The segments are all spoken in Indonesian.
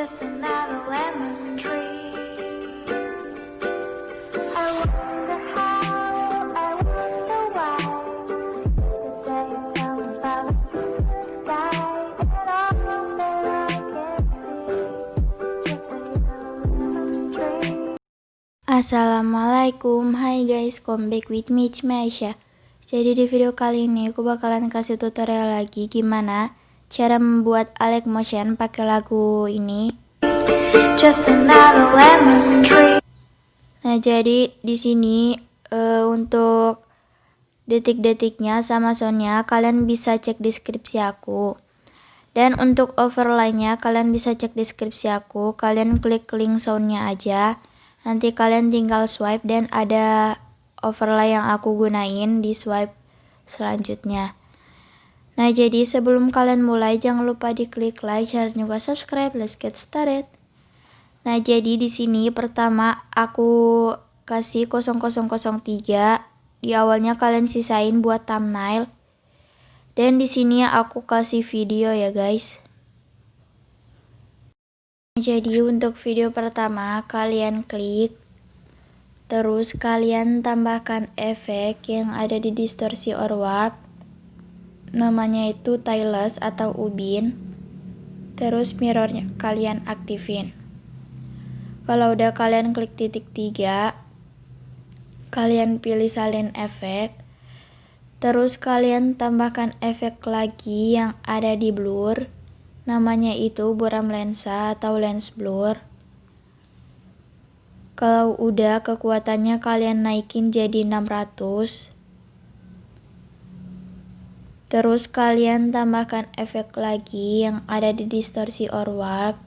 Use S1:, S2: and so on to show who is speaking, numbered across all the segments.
S1: just another lemon tree. I wonder how, I wonder why. The day comes out of the sky, and all that I can see, just another lemon tree.
S2: Assalamualaikum, hai guys, come back with me, it's Aisyah. Jadi di video kali ini aku bakalan kasih tutorial lagi gimana cara membuat Alex Motion pakai lagu ini.
S1: Just another lemon tree.
S2: Nah, jadi di sini untuk detik-detiknya sama soundnya kalian bisa cek deskripsi aku. Dan untuk overlay-nya kalian bisa cek deskripsi aku, kalian klik link soundnya aja. Nanti kalian tinggal swipe dan ada overlay yang aku gunain di swipe selanjutnya. Nah, jadi sebelum kalian mulai jangan lupa diklik like, share, dan juga subscribe. Let's get started. Nah, jadi di sini pertama aku kasih 0003. Di awalnya kalian sisain buat thumbnail. Dan di sini aku kasih video ya, guys. Jadi untuk video pertama kalian klik, terus kalian tambahkan efek yang ada di distorsi or warp, namanya itu Tailless atau Ubin. Terus mirrornya kalian aktifin. Kalau udah kalian klik titik 3, kalian pilih salin efek, terus kalian tambahkan efek lagi yang ada di blur, namanya itu buram lensa atau lens blur. Kalau udah kekuatannya kalian naikin jadi 600. Terus kalian tambahkan efek lagi yang ada di distorsi or warp,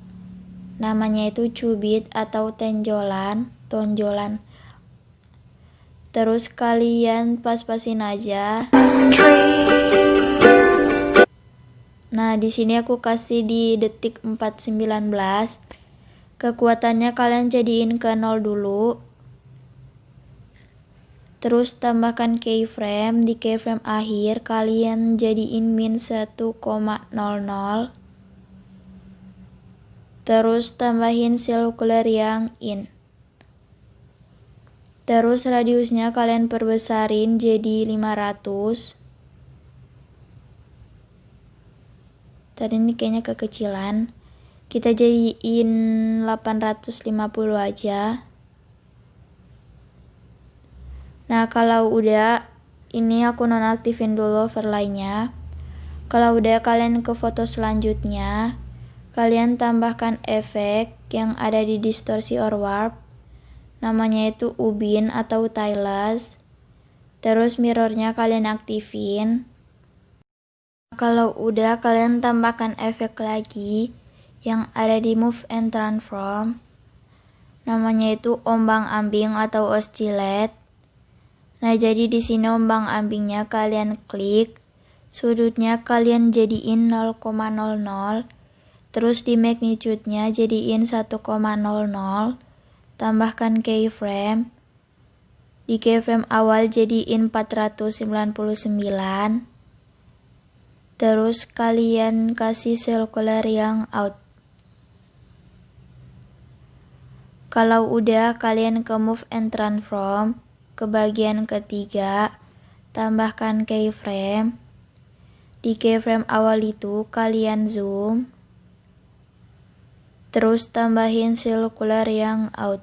S2: namanya itu cubit atau tonjolan. Terus kalian pas-pasin aja. Nah, di sini aku kasih di detik 4:19. Kekuatannya kalian jadiin ke 0 dulu. Terus tambahkan keyframe. Di keyframe akhir kalian jadiin min 1,00. Terus tambahin circular yang in. Terus radiusnya kalian perbesarin jadi 500. Tadi ini kayaknya kekecilan. Kita jadiin 850 aja. Nah, kalau udah, ini aku nonaktifin dulu overlay-nya. Kalau udah kalian ke foto selanjutnya, kalian tambahkan efek yang ada di distorsi or warp, namanya itu Ubin atau Tailless. Terus mirrornya kalian aktifin. Kalau udah kalian tambahkan efek lagi yang ada di move and transform, namanya itu ombang ambing atau oscillate. Nah, jadi di sini ombang ambingnya kalian klik, sudutnya kalian jadiin 0,00, terus di magnitude-nya jadiin 1,00, tambahkan keyframe. Di keyframe awal jadiin 499. Terus kalian kasih circular yang out. Kalau udah kalian ke move and transform, ke bagian ketiga, tambahkan keyframe. Di keyframe awal itu kalian zoom. Terus tambahin circular yang out.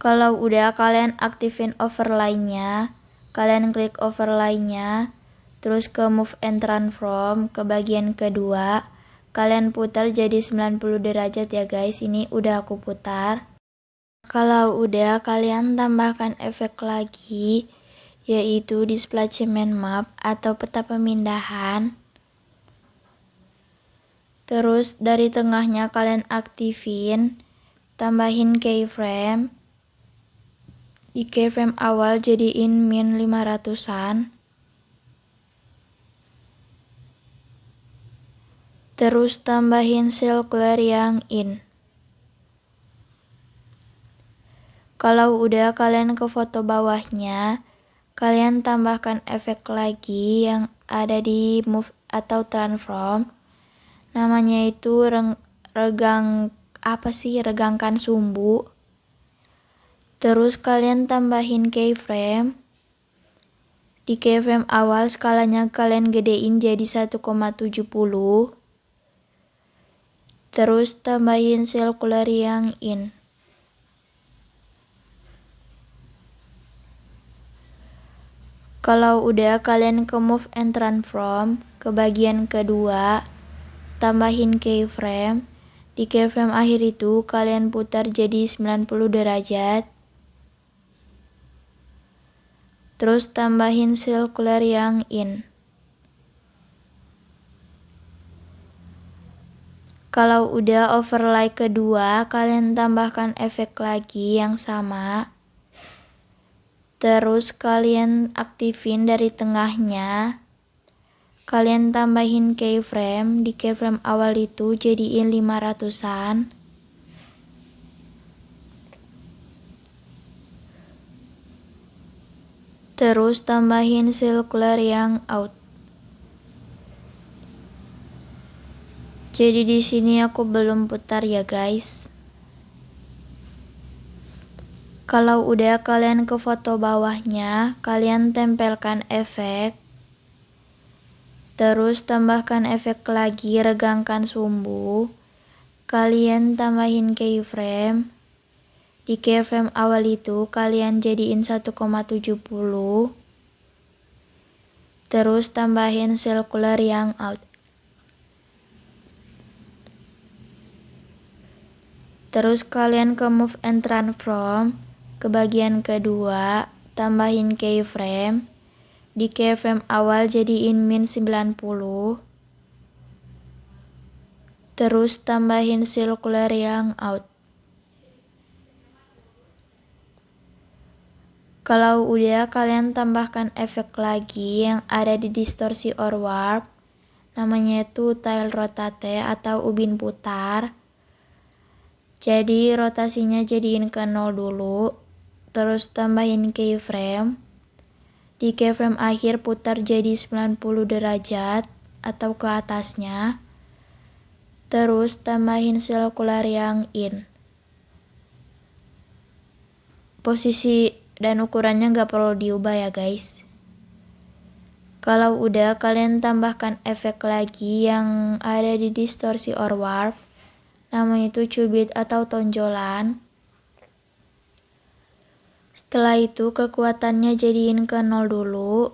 S2: Kalau udah kalian aktifin overlay-nya, kalian klik overlay-nya, terus ke move and transform ke bagian kedua, kalian putar jadi 90 derajat ya guys. Ini udah aku putar. Kalau udah kalian tambahkan efek lagi, yaitu displacement map atau peta pemindahan. Terus dari tengahnya kalian aktifin, tambahin keyframe. Di keyframe awal jadiin min 500-an. Terus tambahin circular yang in. Kalau udah kalian ke foto bawahnya, kalian tambahkan efek lagi yang ada di move atau transform. Namanya itu regangkan sumbu. Terus kalian tambahin keyframe. Di keyframe awal skalanya kalian gedein jadi 1,70. Terus tambahin circular yang in. Kalau udah, kalian ke move and transform ke bagian kedua, tambahin keyframe. Di keyframe akhir itu kalian putar jadi 90 derajat. Terus tambahin circular yang in. Kalau udah overlay kedua, kalian tambahkan efek lagi yang sama. Terus kalian aktifin dari tengahnya. Kalian tambahin keyframe. Di keyframe awal itu jadiin 500-an. Terus tambahin circular yang out. Jadi di sini aku belum putar ya guys. Kalau udah, kalian ke foto bawahnya, kalian tempelkan efek. Terus tambahkan efek lagi, regangkan sumbu. Kalian tambahin keyframe. Di keyframe awal itu kalian jadiin 1,70. Terus tambahin circular yang out. Terus kalian ke move and transform ke bagian kedua, tambahin keyframe. Di keyframe awal jadiin min 90. Terus tambahin circular yang out. Kalau udah, kalian tambahkan efek lagi yang ada di distorsi or warp. Namanya itu tile rotate atau ubin putar. Jadi rotasinya jadiin ke 0 dulu. Terus tambahin keyframe. Di keyframe akhir putar jadi 90 derajat atau ke atasnya. Terus tambahin circular yang in. Posisi dan ukurannya nggak perlu diubah ya guys. Kalau udah, kalian tambahkan efek lagi yang ada di distorsi or warp. Namanya itu cubit atau tonjolan. Setelah itu kekuatannya jadiin ke 0 dulu.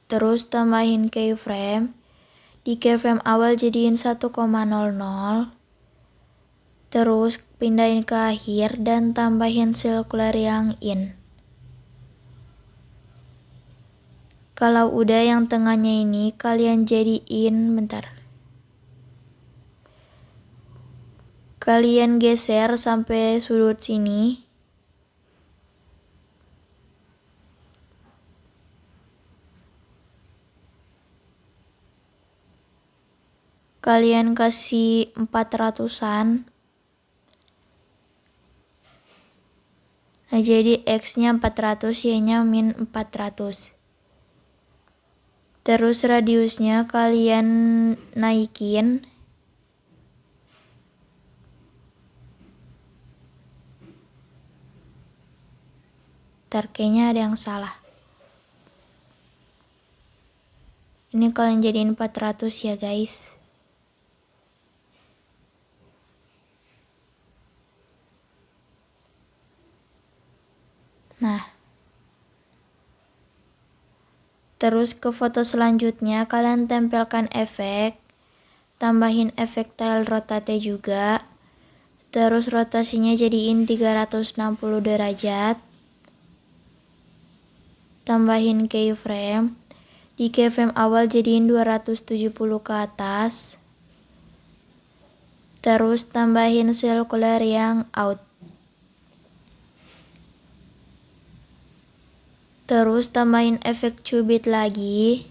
S2: Terus tambahin keyframe. Di keyframe awal jadiin 1,00. Terus pindahin ke akhir dan tambahin circular yang in. Kalau udah, yang tengahnya ini kalian jadiin, kalian geser sampai sudut sini. Kalian kasih 400-an. Nah, jadi X-nya 400, Y-nya min 400. Terus radiusnya kalian naikin. Kayaknya ada yang salah. Ini kalian jadiin 400 ya guys. Nah, terus ke foto selanjutnya kalian tempelkan efek. Tambahin efek tile rotate juga. Terus rotasinya jadiin 360 derajat. Tambahin keyframe. Di keyframe awal jadiin 270 ke atas. Terus tambahin circular yang out. Terus tambahin efek cubit lagi.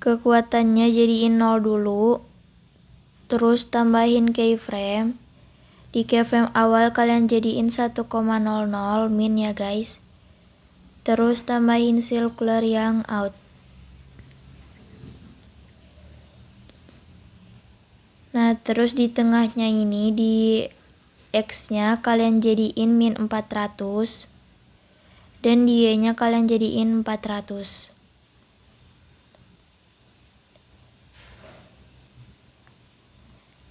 S2: Kekuatannya jadiin 0 dulu. Terus tambahin keyframe. Di keyframe awal kalian jadiin 1,00 min ya guys. Terus tambahin circular yang out. Nah, terus di tengahnya ini, di X-nya kalian jadiin min 400. Dan di Y-nya kalian jadiin 400.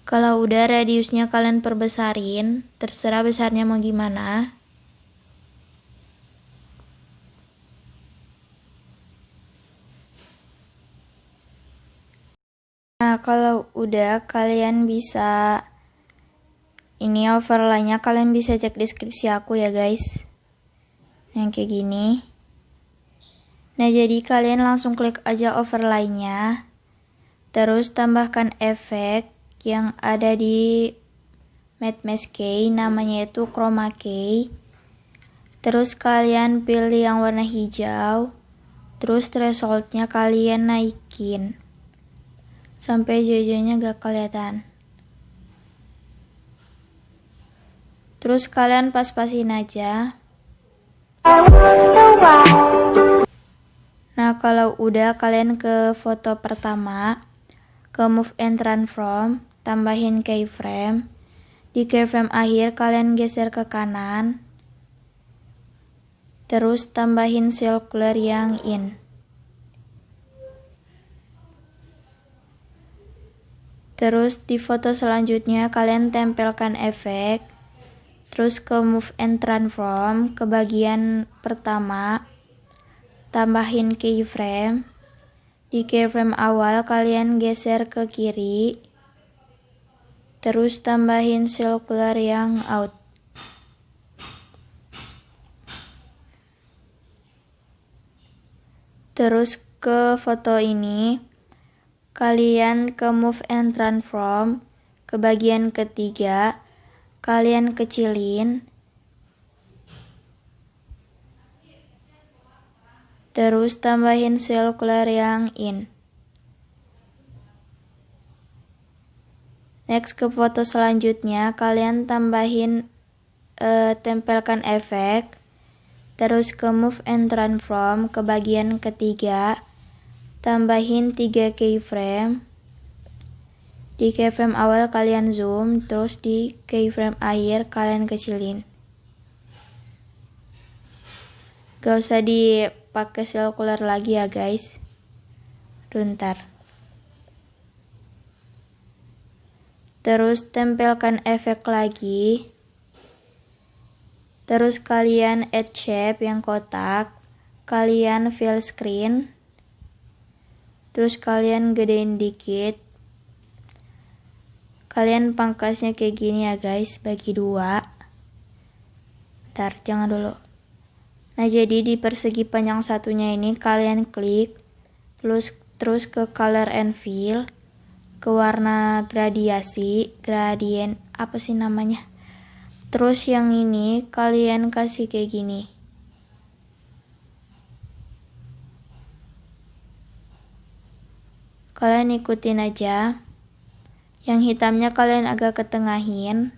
S2: Kalau udah radiusnya kalian perbesarin, terserah besarnya mau gimana. Nah, kalau udah kalian bisa ini overlay-nya kalian bisa cek deskripsi aku ya guys. Yang kayak gini. Nah, jadi kalian langsung klik aja overlay-nya. Terus tambahkan efek yang ada di Matte Mask Key, namanya itu Chroma Key. Terus kalian pilih yang warna hijau. Terus threshold-nya kalian naikin sampai hijau-hijaunya gak kelihatan. Terus kalian pas-pasin aja. Nah, kalau udah kalian ke foto pertama, ke move and transform, tambahin keyframe. Di keyframe akhir kalian geser ke kanan. Terus tambahin circular yang in. Terus di foto selanjutnya kalian tempelkan efek. Terus ke move and transform, ke bagian pertama. Tambahin keyframe. Di keyframe awal kalian geser ke kiri. Terus tambahin circular yang out. Terus ke foto ini, kalian ke move and transform, ke bagian ketiga, kalian kecilin. Terus tambahin circular yang in. Next ke foto selanjutnya, kalian tambahin tempelkan efek. Terus ke move and transform, ke bagian ketiga, tambahin 3 keyframe. Di keyframe awal kalian zoom, terus di keyframe akhir kalian kecilin. Gak usah dipakai circular lagi ya guys. Bentar. Terus tempelkan efek lagi. Terus kalian add shape yang kotak. Kalian fill screen. Terus kalian gedein dikit. Kalian pangkasnya kayak gini ya guys, bagi 2. Bentar, jangan dulu. Nah, jadi di persegi panjang satunya ini kalian klik. Terus ke color and fill. Ke warna gradien, apa sih namanya? Terus yang ini kalian kasih kayak gini. Kalian ikutin aja. Yang hitamnya kalian agak ketengahin.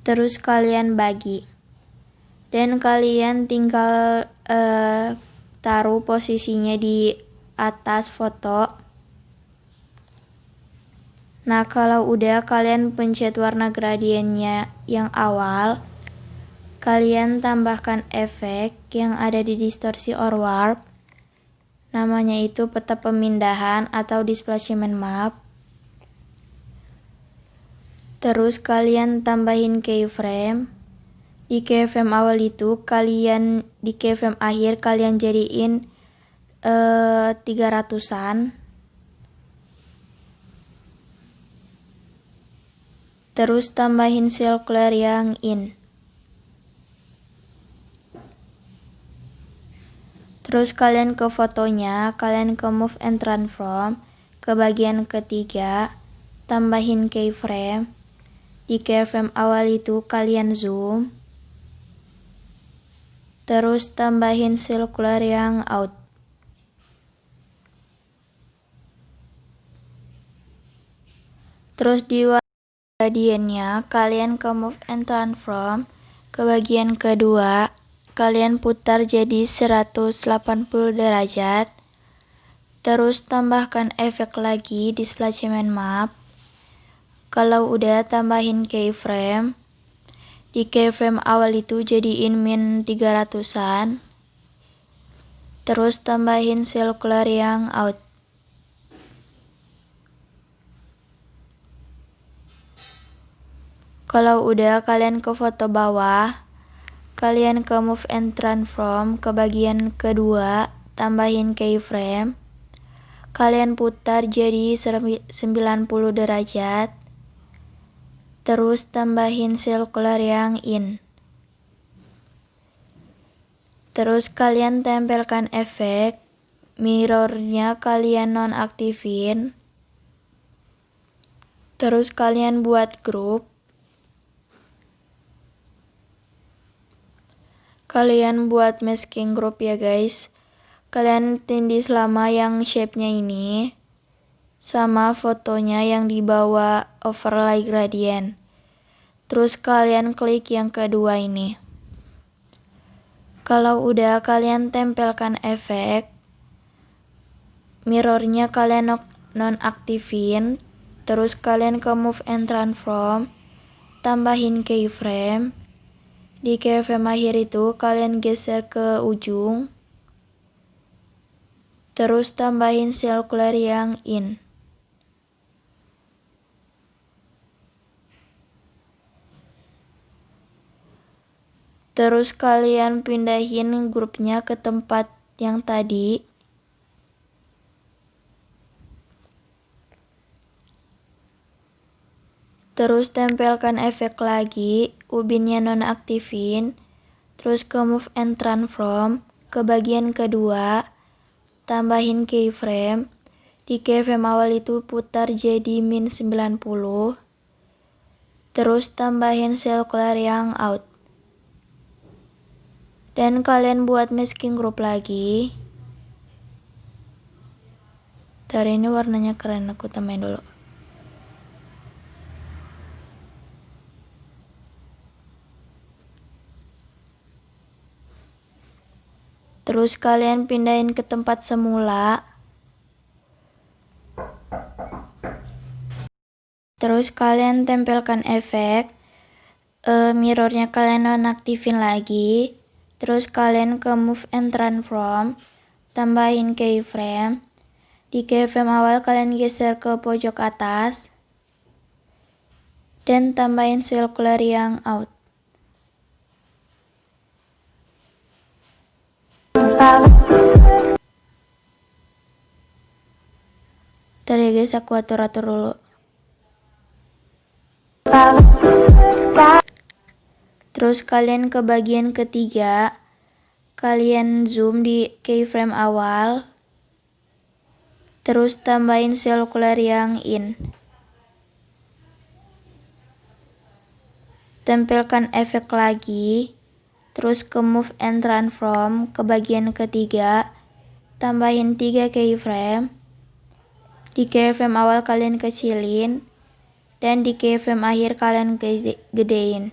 S2: Terus kalian bagi. Dan kalian tinggal taruh posisinya di atas foto. Nah, kalau udah kalian pencet warna gradiennya yang awal. Kalian tambahkan efek yang ada di distorsi or warp. Namanya itu peta pemindahan atau displacement map. Terus kalian tambahin keyframe. Di keyframe awal itu kalian, di keyframe akhir kalian jadiin 300-an. Terus tambahin circular yang in. Terus kalian ke fotonya, kalian ke move and transform, ke bagian ketiga, tambahin keyframe. Di keyframe awal itu kalian zoom. Terus tambahin circular yang out. Terus di gradiennya kalian ke move and transform, ke bagian kedua, kalian putar jadi 180 derajat. Terus tambahkan efek lagi di splashman map. Kalau udah, tambahin keyframe. Di keyframe awal itu jadiin min 300-an. Terus tambahin circular yang out. Kalau udah, kalian ke foto bawah, kalian ke move and transform ke bagian kedua, tambahin keyframe. Kalian putar jadi 90 derajat. Terus tambahin circular yang in. Terus kalian tempelkan efek, mirrornya kalian nonaktifin. Terus kalian buat grup. Kalian buat masking group ya guys. Kalian tindih selama yang shape-nya ini sama fotonya yang di bawah overlay gradient. Terus kalian klik yang kedua ini. Kalau udah, kalian tempelkan efek, mirrornya kalian nonaktifin. Terus kalian ke move and transform, tambahin keyframe. Di keyframe akhir itu kalian geser ke ujung. Terus tambahin circular yang in. Terus kalian pindahin grupnya ke tempat yang tadi. Terus tempelkan efek lagi, ubinnya nonaktifin. Terus ke move and transform ke bagian kedua, tambahin keyframe. Di keyframe awal itu putar jadi min 90. Terus tambahin circular yang out. Dan kalian buat masking group lagi. Ntar ini warnanya keren, aku tambahin dulu. Terus kalian pindahin ke tempat semula. Terus kalian tempelkan efek, mirrornya kalian nonaktifin lagi. Terus kalian ke move and transform, tambahin keyframe. Di keyframe awal kalian geser ke pojok atas. Dan tambahin circular yang out. Ntar ya guys, aku atur-atur dulu. Terus kalian ke bagian ketiga, kalian zoom di keyframe awal. Terus tambahin circular yang in. Tempelkan efek lagi. Terus ke move and transform ke bagian ketiga, tambahin 3 keyframe. Di keyframe awal kalian kecilin, dan di keyframe akhir kalian gedein.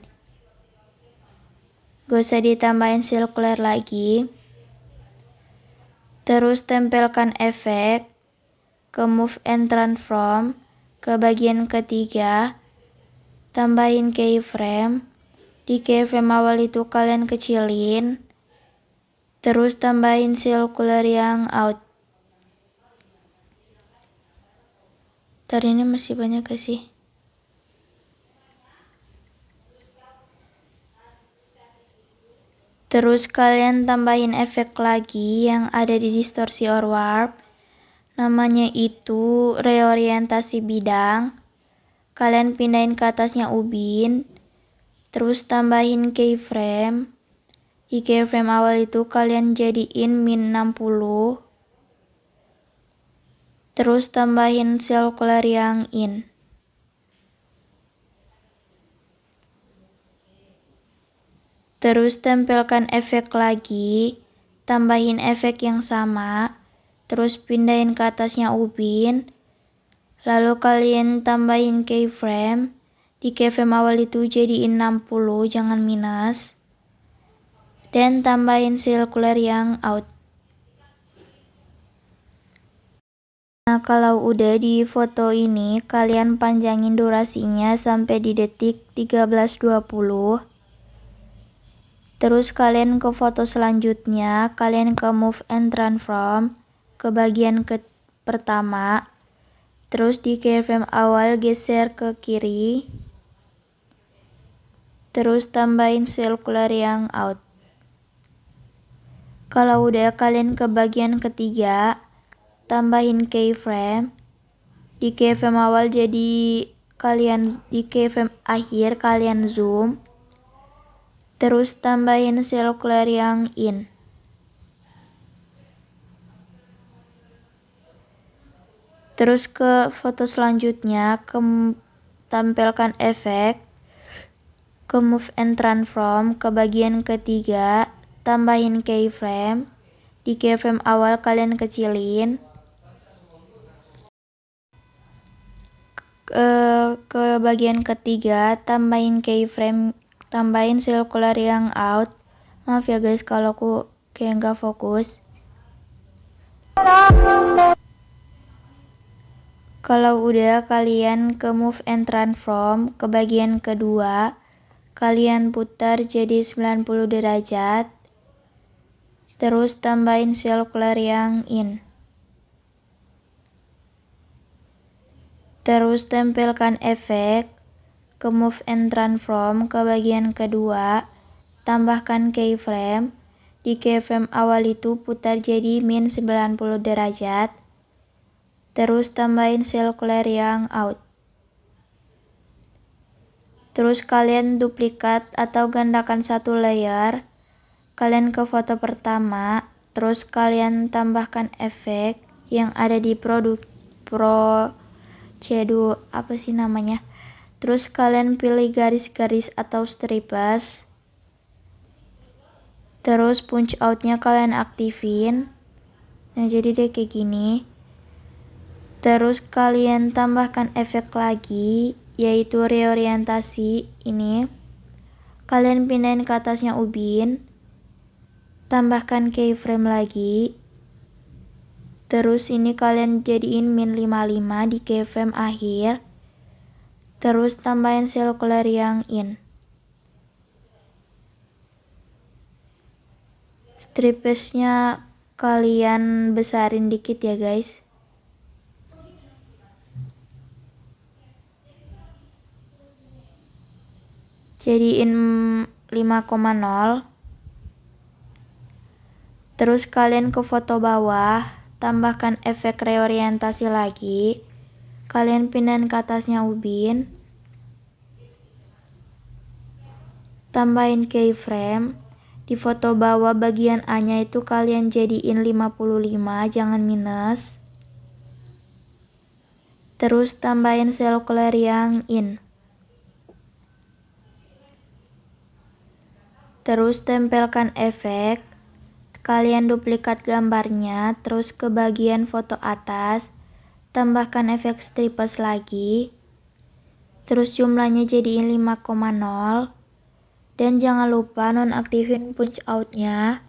S2: Gak usah ditambahin circular lagi. Terus tempelkan efek, ke move and transform ke bagian ketiga, tambahin keyframe. Di keyframe awal itu kalian kecilin, terus tambahin circular yang out. Ntar ini masih banyak gak sih? Terus kalian tambahin efek lagi yang ada di distorsi or warp. Namanya itu reorientasi bidang. Kalian pindahin ke atasnya ubin. Terus tambahin keyframe. Di keyframe awal itu kalian jadiin min 60. Terus tambahin circular yang in. Terus tempelkan efek lagi, tambahin efek yang sama, terus pindahin ke atasnya ubin. Lalu kalian tambahin keyframe. Di keyframe awal itu jadiin 60, jangan minus. dan tambahin circular yang out. Nah, kalau udah di foto ini, kalian panjangin durasinya sampai di detik 13.20. Terus kalian ke foto selanjutnya, kalian ke move and transform ke bagian pertama. Terus di keyframe awal geser ke kiri. Terus tambahin circular yang out. Kalau udah, kalian ke bagian ketiga, tambahin keyframe. Di keyframe awal jadi di keyframe akhir kalian zoom. Terus tambahin circular yang in. Terus ke foto selanjutnya, tampilkan efek, ke move and transform ke bagian ketiga, tambahin keyframe. Di keyframe awal kalian kecilin. Ke bagian ketiga, tambahin keyframe, tambahin circular yang out. Maaf ya guys kalau aku kayak nggak fokus. Kalau udah, kalian ke move and transform ke bagian kedua, kalian putar jadi 90 derajat. Terus tambahin circular yang in. Terus tempelkan efek, ke move and transform ke bagian kedua, tambahkan keyframe. Di keyframe awal itu putar jadi min 90 derajat. Terus tambahin circular yang out. Terus kalian duplikat atau gandakan satu layer. Kalian ke foto pertama, terus kalian tambahkan efek yang ada di Terus kalian pilih garis-garis atau strippers. Terus punch outnya kalian aktifin. Nah, jadi deh kayak gini. Terus kalian tambahkan efek lagi, yaitu reorientasi ini. Kalian pindahin ke atasnya ubin. Tambahkan keyframe lagi. Terus ini kalian jadiin min 55 di keyframe akhir. Terus tambahin circular yang in. Strippers-nya kalian besarin dikit ya guys. Jadiin 5,0. Terus kalian ke foto bawah, tambahkan efek reorientasi lagi. Kalian pindahin ke atasnya ubin. Tambahin keyframe. Di foto bawah bagian A-nya itu kalian jadiin 55, jangan minus. Terus tambahin circular yang in. Terus tempelkan efek. Kalian duplikat gambarnya, terus ke bagian foto atas, tambahkan efek strippers lagi. Terus jumlahnya jadiin 5,0. Dan jangan lupa nonaktifin punch outnya.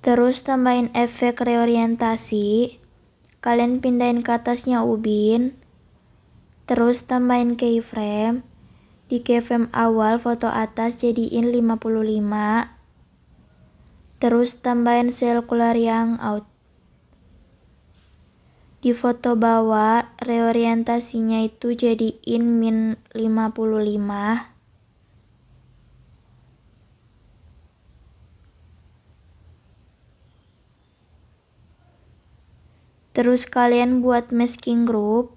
S2: Terus tambahin efek reorientasi. Kalian pindahin ke atasnya ubin. Terus tambahin keyframe. Di keyframe awal foto atas jadiin 55. Terus tambahin circular yang out. Di foto bawah reorientasinya itu jadiin min 55. Terus kalian buat masking group.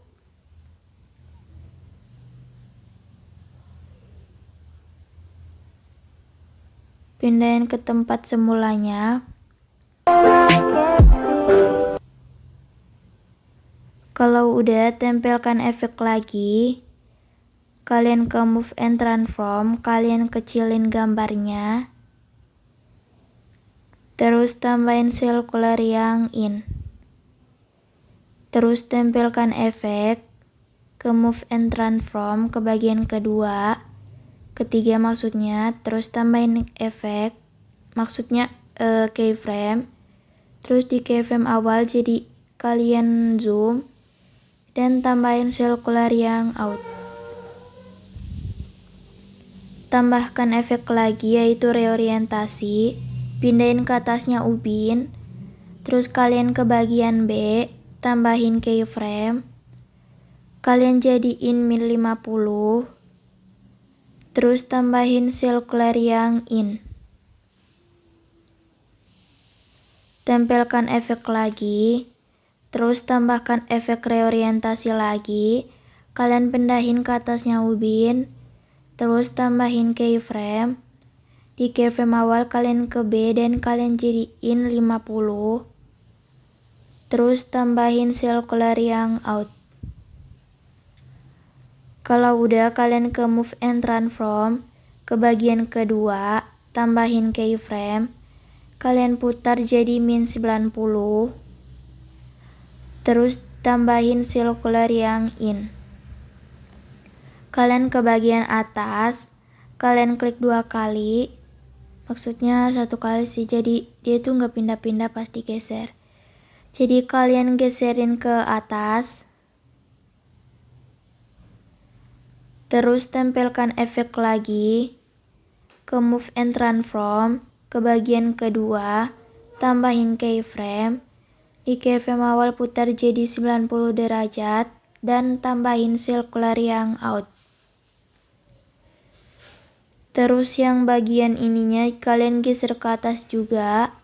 S2: Pindahin ke tempat semulanya. Kalau udah, tempelkan efek lagi. Kalian ke move and transform, kalian kecilin gambarnya. Terus tambahin circular yang in. Terus tempelkan efek, ke move and transform ke bagian kedua, ketiga maksudnya, terus tambahin efek, maksudnya keyframe, terus di keyframe awal jadi kalian zoom, dan tambahin sirkular yang out. Tambahkan efek lagi yaitu reorientasi, pindahin ke atasnya ubin, terus kalian ke bagian B, tambahin keyframe, kalian jadiin min 50, terus tambahin sirkular yang in. Tempelkan efek lagi, terus tambahkan efek reorientasi lagi, kalian pindahin ke atasnya ubin, terus tambahin keyframe. Di keyframe awal kalian ke B dan kalian jadiin 50, terus tambahin sirkular yang out. Kalau udah, kalian ke move and transform, ke bagian kedua, tambahin keyframe, kalian putar jadi min 90, terus tambahin sirkular yang in. Kalian ke bagian atas, kalian klik 2 kali, maksudnya 1 kali sih, jadi dia tuh nggak pindah-pindah pas digeser. Jadi kalian geserin ke atas, terus tempelkan efek lagi, ke move and transform, ke bagian kedua, tambahin keyframe, di keyframe awal putar jadi 90 derajat, dan tambahin sirkular yang out. Terus yang bagian ininya kalian geser ke atas juga,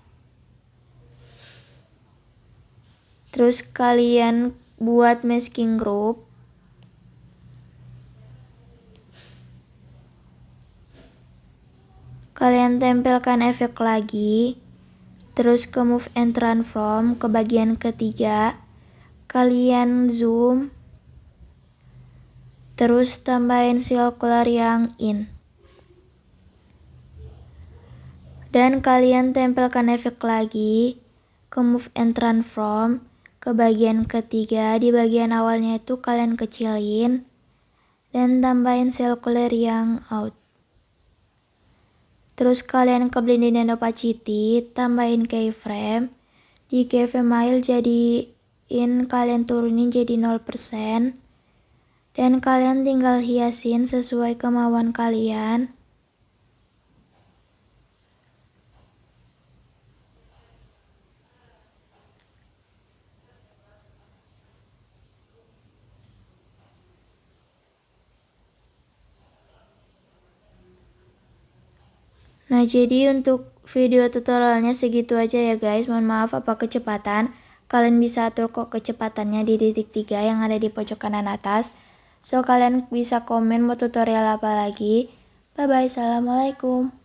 S2: terus kalian buat masking group, kalian tempelkan efek lagi, terus ke move and transform, ke bagian ketiga, kalian zoom, terus tambahin sirkular yang in. Dan kalian tempelkan efek lagi, ke move and transform, ke bagian ketiga, di bagian awalnya itu kalian kecilin, dan tambahin sirkular yang out. Terus kalian ke blending and opacity, tambahin keyframe, di keyframe mile jadiin kalian turunin jadi 0%, dan kalian tinggal hiasin sesuai kemauan kalian. Nah, jadi untuk video tutorialnya segitu aja ya guys. Mohon maaf apa kecepatan. Kalian bisa atur kok kecepatannya di titik 3 yang ada di pojok kanan atas. So, kalian bisa komen mau tutorial apa lagi. Bye bye, assalamualaikum.